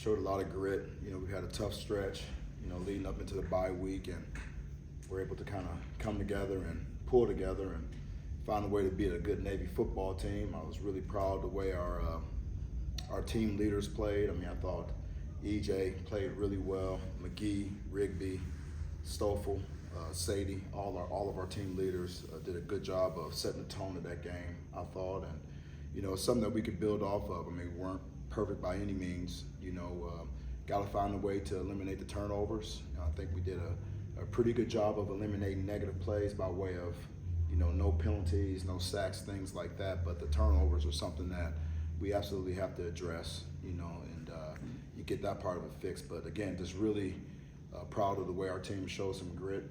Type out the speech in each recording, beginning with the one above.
showed a lot of grit. We had a tough stretch, leading up into the bye week, and we're able to kind of come together and pull together and find a way to beat a good Navy football team. I was really proud of the way our team leaders played. I thought EJ played really well. McGee, Rigby, Stoffel, Sadie, all of our team leaders did a good job of setting the tone of that game, I thought, and it's something that we could build off of. We weren't perfect by any means. Got to find a way to eliminate the turnovers. I think we did a pretty good job of eliminating negative plays by way of no penalties, no sacks, things like that. But the turnovers are something that we absolutely have to address, and you get that part of it fixed. But again, just really proud of the way our team showed some grit,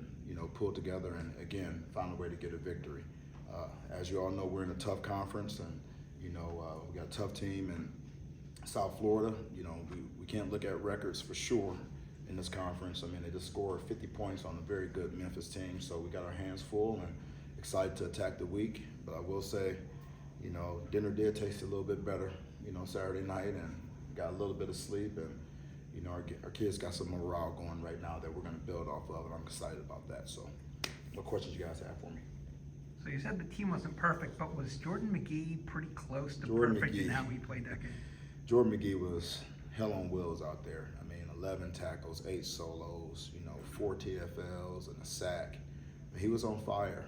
pulled together, and again, found a way to get a victory. As you all know, we're in a tough conference, and we got a tough team in South Florida. We can't look at records for sure in this conference. They just scored 50 points on a very good Memphis team, so we got our hands full and excited to attack the week. But I will say, dinner did taste a little bit better, Saturday night, and got a little bit of sleep, and our kids got some morale going right now that we're going to build off of, and I'm excited about that. So, what questions you guys have for me? So you said the team wasn't perfect, but was Jordan McGee pretty close to Jordan perfect McGee. in how he played that game? Jordan McGee was hell on wheels out there. 11 tackles, 8 solos, 4 TFLs and a sack. He was on fire,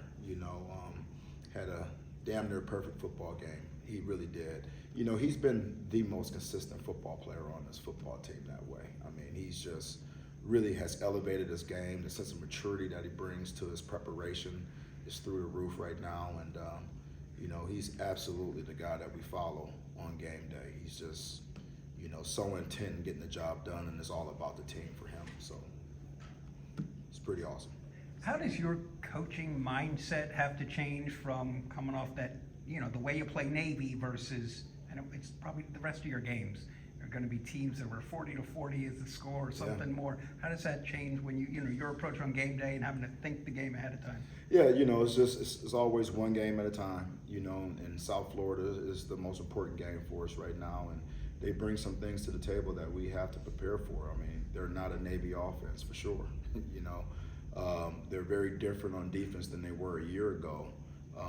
had a damn near perfect football game. He really did. He's been the most consistent football player on this football team that way. He's just really has elevated his game. The sense of maturity that he brings to his preparation is through the roof right now. And, he's absolutely the guy that we follow on game day. He's just, so intent in getting the job done, and it's all about the team for him. So it's pretty awesome. How does your coaching mindset have to change from coming off that, the way you play Navy versus, and it's probably the rest of your games are going to be teams that were 40-40 is the score or something more. How does that change when your approach on game day and having to think the game ahead of time? Yeah, it's always one game at a time. And South Florida is the most important game for us right now, and they bring some things to the table that we have to prepare for. They're not a Navy offense for sure. They're very different on defense than they were a year ago.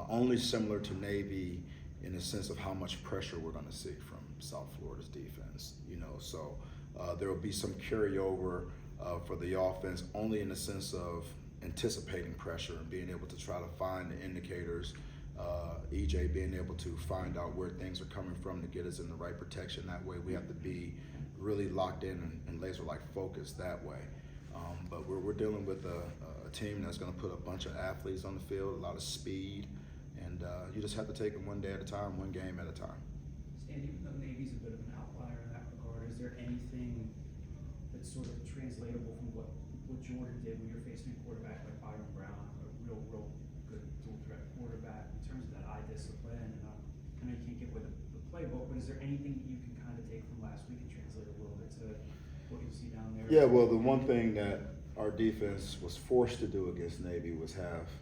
Only similar to Navy in the sense of how much pressure we're going to see from South Florida's defense. So there will be some carryover for the offense, only in the sense of anticipating pressure and being able to try to find the indicators. EJ being able to find out where things are coming from to get us in the right protection. That way we have to be really locked in and laser-like focused that way. But we're dealing with a team that's going to put a bunch of athletes on the field, a lot of speed, and you just have to take it one day at a time, one game at a time. Stan, even though Navy's a bit of an outlier in that regard, is there anything that's sort of translatable from what Jordan did when you're facing a quarterback like Byron Brown, a real good dual threat quarterback, in terms of that eye discipline? And I know you can't get with the playbook, but is there anything that you can kind of take from last week and translate a little bit to what you see down there? Yeah, well, the one thing that our defense was forced to do against Navy was have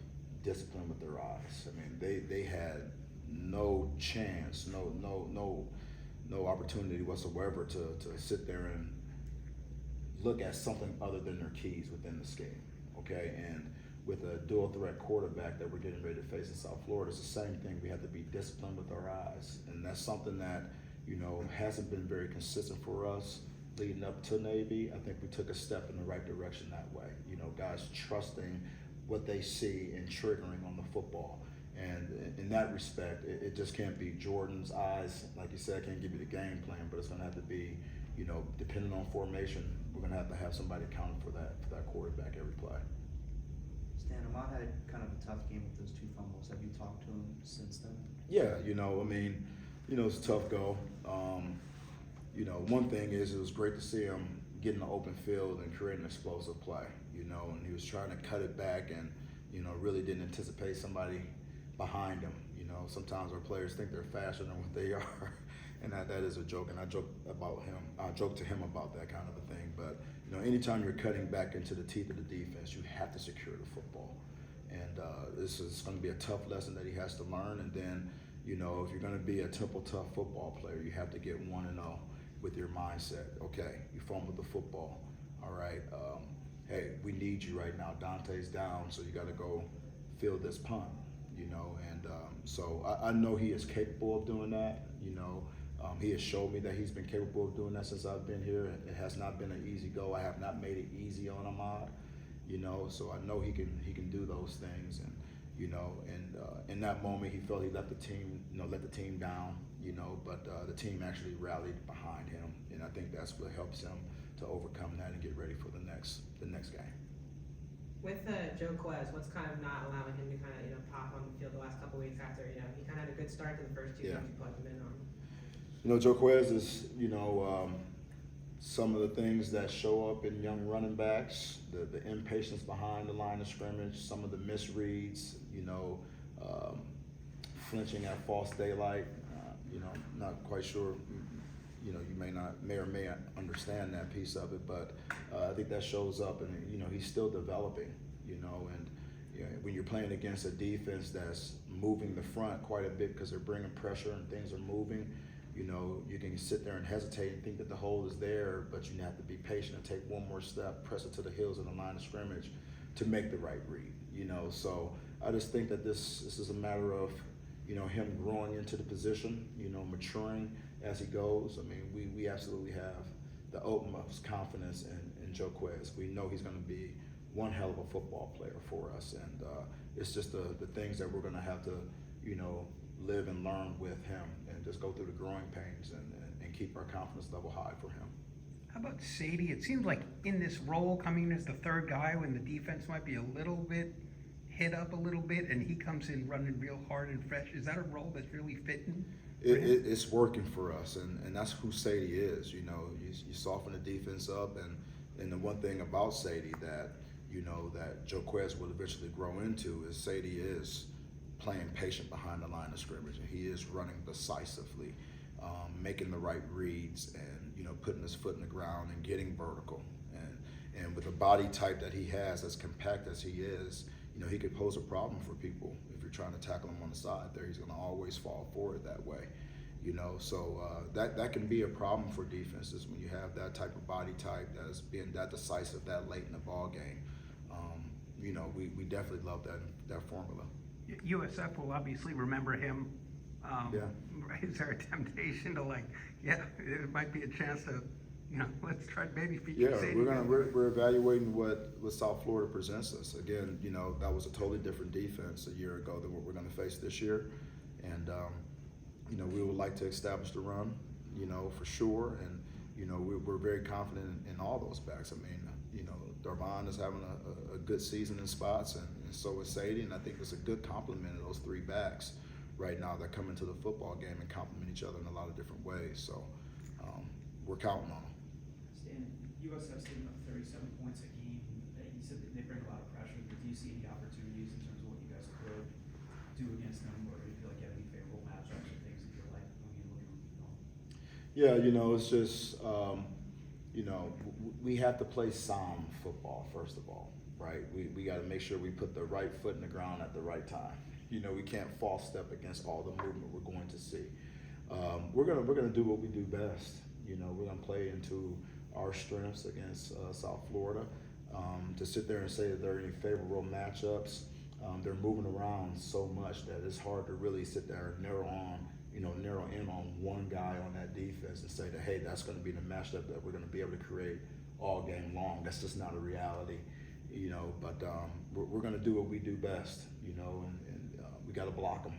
discipline with their eyes. They had no chance, no opportunity whatsoever to sit there and look at something other than their keys within the scheme. Okay, and with a dual threat quarterback that we're getting ready to face in South Florida, it's the same thing. We have to be disciplined with our eyes, and that's something that hasn't been very consistent for us leading up to Navy. I think we took a step in the right direction that way. Guys trusting what they see and triggering on the football. And in that respect, it just can't be Jordan's eyes. Like you said, I can't give you the game plan, but it's going to have to be, depending on formation, we're going to have somebody accounting for that quarterback every play. Stan, Ahmad had kind of a tough game with those 2 fumbles. Have you talked to him since then? Yeah, it's a tough go. One thing is it was great to see him get in the open field and create an explosive play, and he was trying to cut it back and, really didn't anticipate somebody behind him. Sometimes our players think they're faster than what they are, and that is a joke, and I joke to him about that kind of a thing. But, anytime you're cutting back into the teeth of the defense, you have to secure the football. And this is going to be a tough lesson that he has to learn. And then, if you're going to be a Temple tough football player, you have to get 1-0 with your mindset. Okay, you fumbled the football. All right, hey, we need you right now. Dante's down, so you got to go field this punt. And so I know he is capable of doing that. He has showed me that he's been capable of doing that since I've been here. It has not been an easy go. I have not made it easy on Ahmad. So I know he can do those things, and in that moment he felt he let the team down, but the team actually rallied behind him, and I think that's what helps him to overcome that and get ready for the next game. With Joe Quez, what's kind of not allowing him to kind of pop on the field the last couple weeks after he kind of had a good start to the first two games you plugged him in on? Joe Quez is some of the things that show up in young running backs, the impatience behind the line of scrimmage, some of the misreads, flinching at false daylight. Not quite sure. You may or may not understand that piece of it, but I think that shows up, and he's still developing. And when you're playing against a defense that's moving the front quite a bit because they're bringing pressure and things are moving, you can sit there and hesitate and think that the hold is there, but you have to be patient and take one more step, press it to the heels of the line of scrimmage to make the right read. So I just think that this is a matter of him growing into the position, maturing as he goes. I mean, we absolutely have the utmost confidence in Joe Quez. We know he's going to be one hell of a football player for us, and it's just the things that we're going to have to, live and learn with him, and just go through the growing pains and keep our confidence level high for him. How about Sadie? It seems like in this role, coming as the third guy when the defense might be a little bit hit up a little bit, and he comes in running real hard and fresh. Is that a role that's really fitting? It's working for us, and that's who Sadie is. You soften the defense up, and the one thing about Sadie that that Joe Quez will eventually grow into is Sadie is playing patient behind the line of scrimmage, and he is running decisively, making the right reads, and putting his foot in the ground and getting vertical, and with the body type that he has, as compact as he is, he could pose a problem for people if you're trying to tackle him on the side there. He's going to always fall forward that way, so that can be a problem for defenses when you have that type of body type that is being that decisive that late in the ball game. We definitely love that formula. USF will obviously remember him. Yeah. Is there a temptation to it might be a chance to, let's try to maybe feature Yeah, Sadie? we're evaluating what South Florida presents us. Again, that was a totally different defense a year ago than what we're going to face this year, and we would like to establish the run, for sure, and we're very confident in all those backs. I mean, Darvon is having a good season in spots, and so is Sadie, and I think it's a good complement of those three backs right now that come into the football game and complement each other in a lot of different ways. So we're counting on them. Stan, USF's giving up 37 points a game. You said that they bring a lot of pressure, but do you see any opportunities in terms of what you guys could do against them, or do you feel like you have any favorable matchups or things that you're like when you're looking at film? Yeah, it's just, we have to play sound football, first of all, right? We got to make sure we put the right foot in the ground at the right time. We can't false step against all the movement we're going to see. We're gonna do what we do best. We're gonna play into our strengths against South Florida. To sit there and say that there are any favorable matchups, they're moving around so much that it's hard to really sit there and narrow in on one guy on that defense and say that, hey, that's going to be the matchup that we're going to be able to create all game long. That's just not a reality, but we're going to do what we do best, and we got to block them.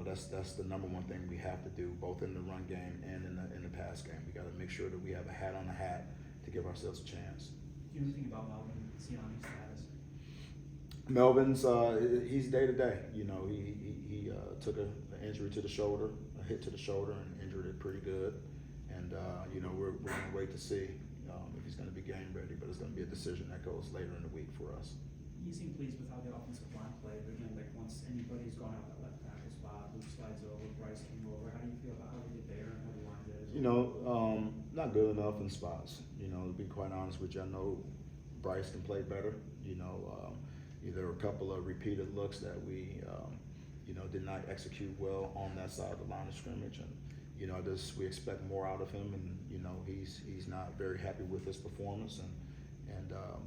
That's the number one thing we have to do, both in the run game and in the pass game. We got to make sure that we have a hat on the hat to give ourselves a chance. Do you know anything about Melvin Siani's status? Melvin's he's day to day. He took an injury to the shoulder, a hit to the shoulder, and injured it pretty good. And we're going to wait to see if he's going to be game ready. But it's going to be a decision that goes later in the week for us. You seem pleased with how the offensive line played, but again, once anybody's gone out that left tackle spot, Luke slides over, Bryce came over. How do you feel about how they did there and how the line did? Not good enough in spots. To be quite honest with you, I know Bryce can play better. There were a couple of repeated looks that we, did not execute well on that side of the line of scrimmage, and you know, we expect more out of him, and you know, he's not very happy with his performance,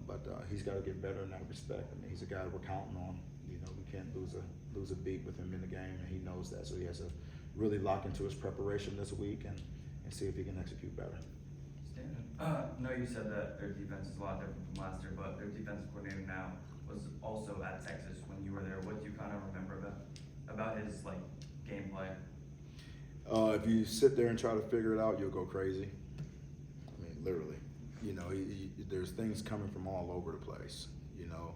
but he's got to get better in that respect. I mean, he's a guy we're counting on. You know, we can't lose a beat with him in the game, and he knows that. So he has to really lock into his preparation this week and see if he can execute better. Stan, I know you said that their defense is a lot different from last year, but their defensive coordinator now was also at Texas when you were there. What do you kind of remember about his like gameplay? If you sit there and try to figure it out, you'll go crazy. I mean, literally. You know, there's things coming from all over the place. You know,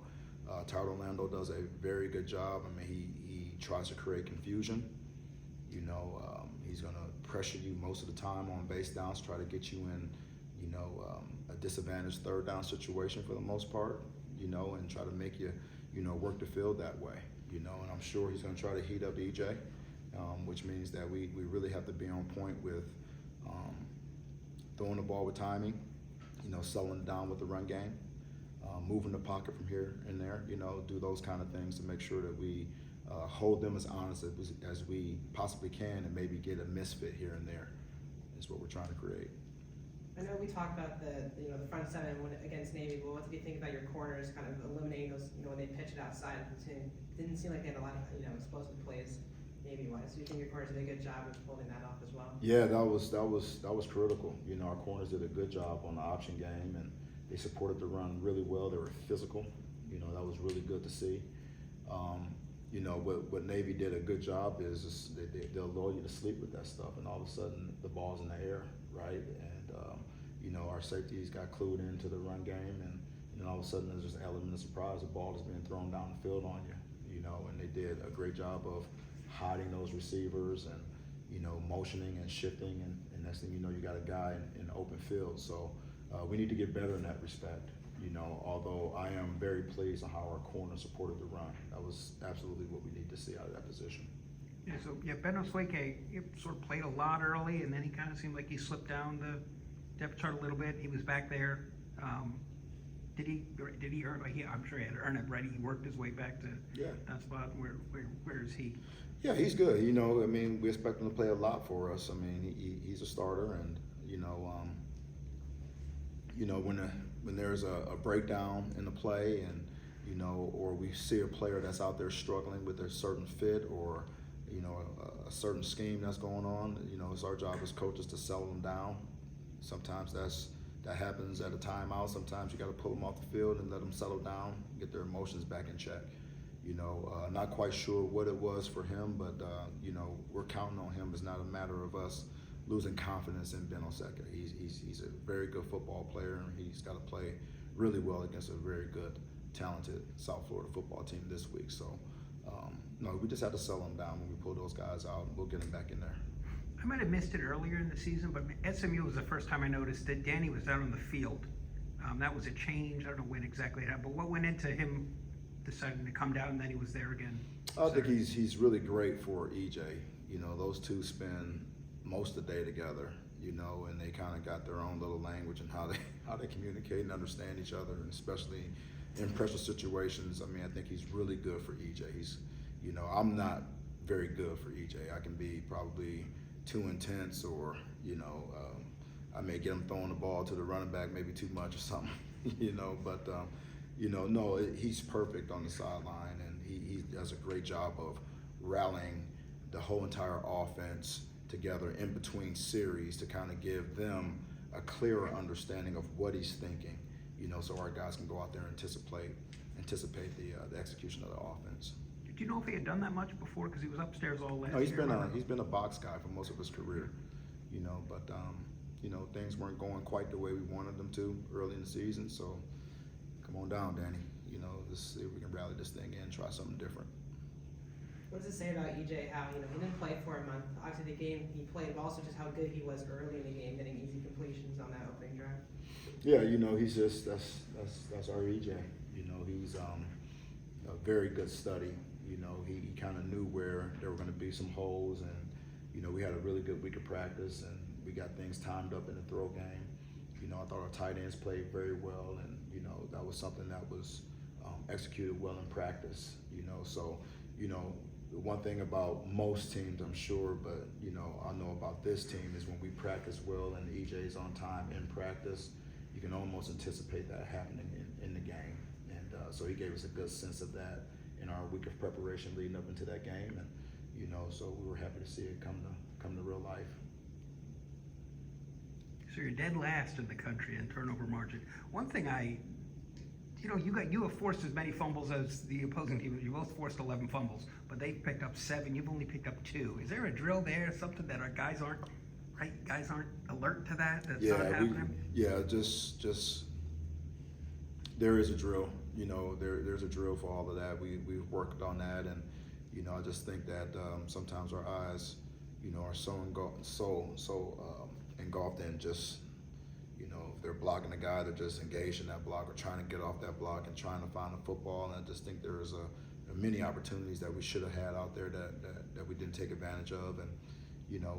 Todd Orlando does a very good job. I mean, he tries to create confusion. You know, he's going to pressure you most of the time on base downs, try to get you in, you know, a disadvantaged third down situation for the most part, you know, and try to make you, you know, work the field that way, you know, and I'm sure he's going to try to heat up EJ, which means that we really have to be on point with throwing the ball with timing, you know, settling down with the run game, moving the pocket from here and there, you know, do those kind of things to make sure that we hold them as honest as we possibly can, and maybe get a misfit here and there is what we're trying to create. I know we talked about the front seven against Navy, but what did you think about your corners kind of eliminating those, you know, when they pitch it outside? It didn't seem like they had a lot of, you know, explosive plays Navy-wise. Do you think your corners did a good job of pulling that off as well? Yeah, that was critical. You know, our corners did a good job on the option game, and they supported the run really well. They were physical. You know, that was really good to see. You know, what Navy did a good job is just they'll lull you to sleep with that stuff, and all of a sudden the ball's in the air, right? And you know, our safeties got clued into the run game, and all of a sudden there's just an element of surprise. The ball is being thrown down the field on you, you know, and they did a great job of hiding those receivers and, you know, motioning and shifting, and next thing you know, you got a guy in the open field. So we need to get better in that respect. You know, although I am very pleased on how our corner supported the run. That was absolutely what we need to see out of that position. Yeah, so yeah, Ben Osweke, he sort of played a lot early, and then he kind of seemed like he slipped down the depth chart a little bit. He was back there. Did he earn? Like, I'm sure he had to earn it, right? He worked his way back to that spot. Where is he? Yeah, he's good. You know, I mean, we expect him to play a lot for us. I mean, he's a starter, and you know, when there's a breakdown in the play, and you know, or we see a player that's out there struggling with a certain fit, or you know, a certain scheme that's going on, you know, it's our job as coaches to settle them down. Sometimes that happens at a timeout. Sometimes you got to pull them off the field and let them settle down, get their emotions back in check. You know, not quite sure what it was for him, but you know, we're counting on him. It's not a matter of us losing confidence in Ben Osweke. He's a very good football player, and he's got to play really well against a very good, talented South Florida football team this week. So, no, we just have to settle him down when we pull those guys out, and we'll get him back in there. I might have missed it earlier in the season, but SMU was the first time I noticed that Danny was out on the field. That was a change. I don't know when exactly it happened, but what went into him deciding to come down, and then he was there again? I think he's really great for EJ. You know, those two spend most of the day together, you know, and they kind of got their own little language and how they communicate and understand each other, and especially in pressure situations. I mean, I think he's really good for EJ. He's, you know, I'm not very good for EJ. I can be probably too intense, or, you know, I may get him throwing the ball to the running back maybe too much or something, you know, but, you know, no, he's perfect on the sideline, and he does a great job of rallying the whole entire offense together in between series to kind of give them a clearer understanding of what he's thinking, you know, so our guys can go out there and anticipate the execution of the offense. Did you know if he had done that much before? Because he was upstairs all last No, he's year. he's been a box guy for most of his career, you know, but you know, things weren't going quite the way we wanted them to early in the season. So come on down, Danny. You know, let's see if we can rally this thing in and try something different. What does it say about EJ? How, you know, he didn't play for a month. Obviously, the game he played, but also just how good he was early in the game, getting easy completions on that opening drive. Yeah, you know, he's just that's our EJ. You know, he's a very good study. You know, he kind of knew where there were going to be some holes, and you know, we had a really good week of practice, and we got things timed up in the throw game. You know, I thought our tight ends played very well, and you know, that was something that was executed well in practice. You know, so you know, the one thing about most teams, I'm sure, but you know, I know about this team is when we practice well and EJ's on time in practice, you can almost anticipate that happening in the game. And so he gave us a good sense of that in our week of preparation leading up into that game, and you know, so we were happy to see it come to real life. So you're dead last in the country in turnover margin. One thing you have forced as many fumbles as the opposing team. You both forced 11 fumbles, but they've picked up 7. You've only picked up 2. Is there a drill there? Something that our guys aren't alert to that? That's not happening. Just there is a drill. You know, there's a drill for all of that. We've worked on that, and you know, I just think that sometimes our eyes, you know, are so engulfed in just, you know, if they're blocking a guy, they're just engaged in that block or trying to get off that block and trying to find the football. And I just think there's many opportunities that we should have had out there that we didn't take advantage of. And you know,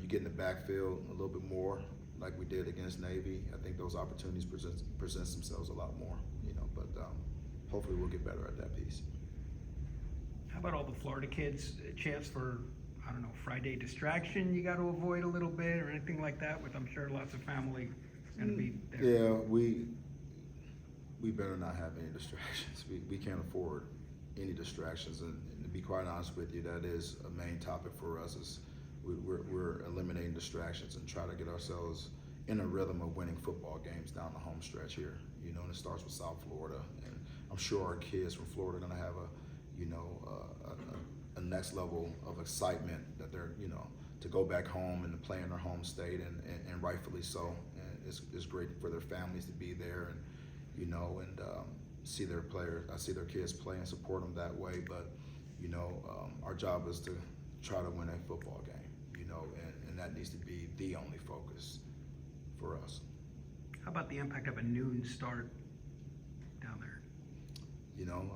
you get in the backfield a little bit more like we did against Navy. I think those opportunities present themselves a lot more. You know, but hopefully we'll get better at that piece. How about all the Florida kids? A chance for, I don't know, Friday distraction you got to avoid a little bit or anything like that? With, I'm sure, lots of family going to be there. Yeah, we better not have any distractions. We can't afford any distractions, and to be quite honest with you, that is a main topic for us. Is we're eliminating distractions and try to get ourselves in a rhythm of winning football games down the home stretch here. You know, and it starts with South Florida, and I'm sure our kids from Florida are going to have a next level of excitement that they're, you know, to go back home and to play in their home state, and rightfully so. And it's great for their families to be there, and you know, and see their players. I see their kids play and support them that way. But you know, our job is to try to win a football game. You know, and that needs to be the only focus for us. How about the impact of a noon start down there? You know,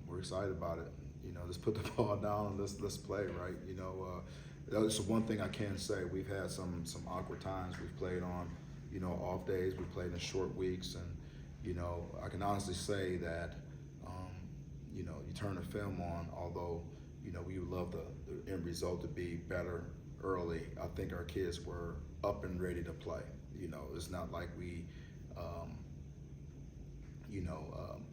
we're excited about it. You know, just put the ball down and let's play, right? You know, that's one thing I can say. We've had some awkward times. We've played on, you know, off days. We played in short weeks, and you know, I can honestly say that, you know, you turn the film on. Although, you know, we would love the end result to be better early. I think our kids were up and ready to play. You know, it's not like we,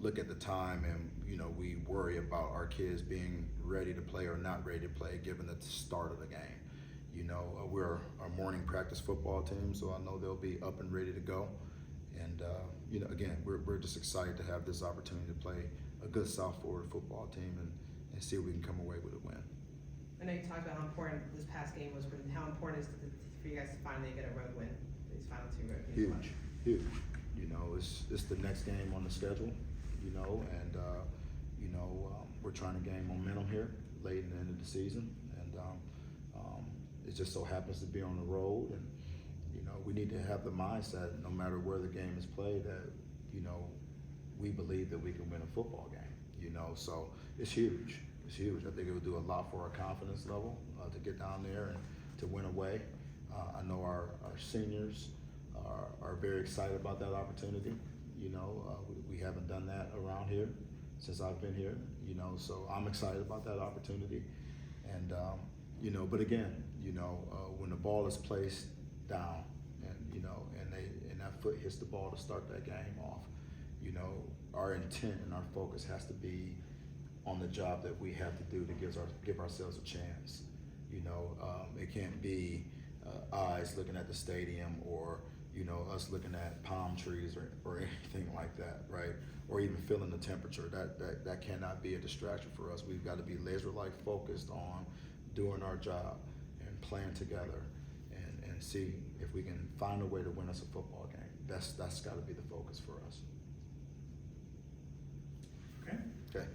look at the time and, you know, we worry about our kids being ready to play or not ready to play given the start of the game. You know, we're a morning practice football team, so I know they'll be up and ready to go. And, you know, again, we're just excited to have this opportunity to play a good South Florida football team and see if we can come away with a win. I know you talked about how important this past game was, but how important is it for you guys to finally get a road win? These final 2 road games. Huge. You know, it's the next game on the schedule. You know, and we're trying to gain momentum here late in the end of the season, and it just so happens to be on the road, and you know, we need to have the mindset, no matter where the game is played, that you know, we believe that we can win a football game. You know, so it's huge. It's huge. I think it would do a lot for our confidence level to get down there and to win away. I know our seniors are very excited about that opportunity. You know, we haven't done that around here since I've been here, you know, so I'm excited about that opportunity. And, you know, but again, you know, when the ball is placed down and, you know, and that foot hits the ball to start that game off, you know, our intent and our focus has to be on the job that we have to do to give ourselves a chance. You know, it can't be eyes looking at the stadium or, you know, us looking at palm trees or anything like that, right? Or even feeling the temperature. That cannot be a distraction for us. We've got to be laser-like focused on doing our job and playing together and see if we can find a way to win us a football game. That's got to be the focus for us. Okay. Okay.